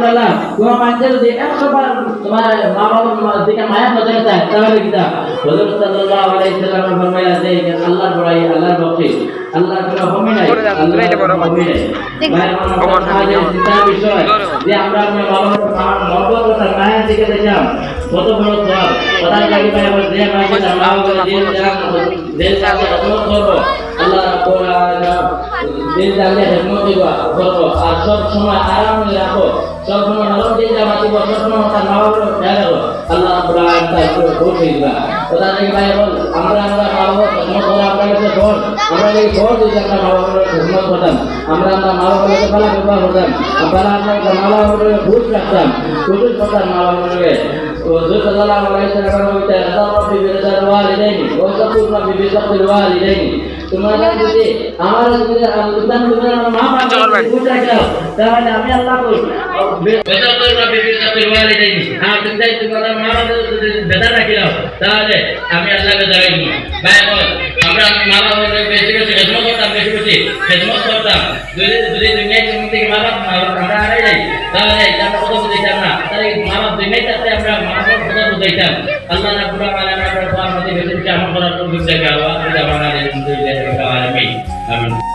আল্লাহ তোমার মানতে যদি 100 বার তোমার মা বাবার দিকে মায়া নজর চায় তাহলে কিটা হযরত সাল্লাল্লাহু আলাইহি সাল্লাম ফরমাইলেন যে আল্লাহর বড়াই আল্লাহর বকশিশ আল্লাহর কোনো কমি নাই আল্লাহর কমি নাই বিষয় যে আমরা মহব্বত ও মায়া দিকে দেখলাম কত বড় সওয়াব কথা লাগি ভাই আমার যে মায়া আল্লাহ দিল জানে রহমত করব আল্লাহ রাব্বুল আলামিন দিল জানে রহমত দিব আর সব সময় আরামে রাখো সব সময় নরম দিল জামা দিব সব সময় তার মাওয়ার খেয়াল রাখো আল্লাহ রাব্বুল আলামিন তার খুব দিবা কথা লাগি ভাই বল আমরা মাওয়ার রহমত করে আমরা কাছে বল আমরা এই বল যে আমরা মাওয়ার রহমত করতাম আমরা মাওয়ারকে ভালো ব্যবহার করতাম আমরা মাওয়ারকে খুব রাখতাম খুব করতাম মাওয়ারকে وذكر الله وليس له ربي برضا الوالدين وتقول ربي برضا الوالدين তোমারা যদি আমার যদি আল্লাহ তোমার মা বাবা বুঝা যাও তাহলে আমি আল্লাহ কই বেদা কই রবি বিরদাতুল ওয়ালিদাইন আর যদি তোমার মা বাবা যদি বেদা রাখিলাও তাহলে আমি আল্লাহকে দাঁড়াই দিব ভাই বল আমরা মা বাবার বেশি বেশি খেদমত করতাম বেশি বেশি খেদমত করতাম যদি দুনিয়ায় থেকে মা বাবা আমরা হারাই যাই তাহলে এটা কথা বুঝাইতাম না তাই মা বাবা দুনিয়ায় থাকতে আমরা মা বাবার কথা বুঝাইতাম আল্লাহ রাব্বুল আলামিন আমরা সবার মধ্যে বেশি বেশি আমল করার তৌফিক দেয় আল্লাহ আমাদের আলমিন আমিন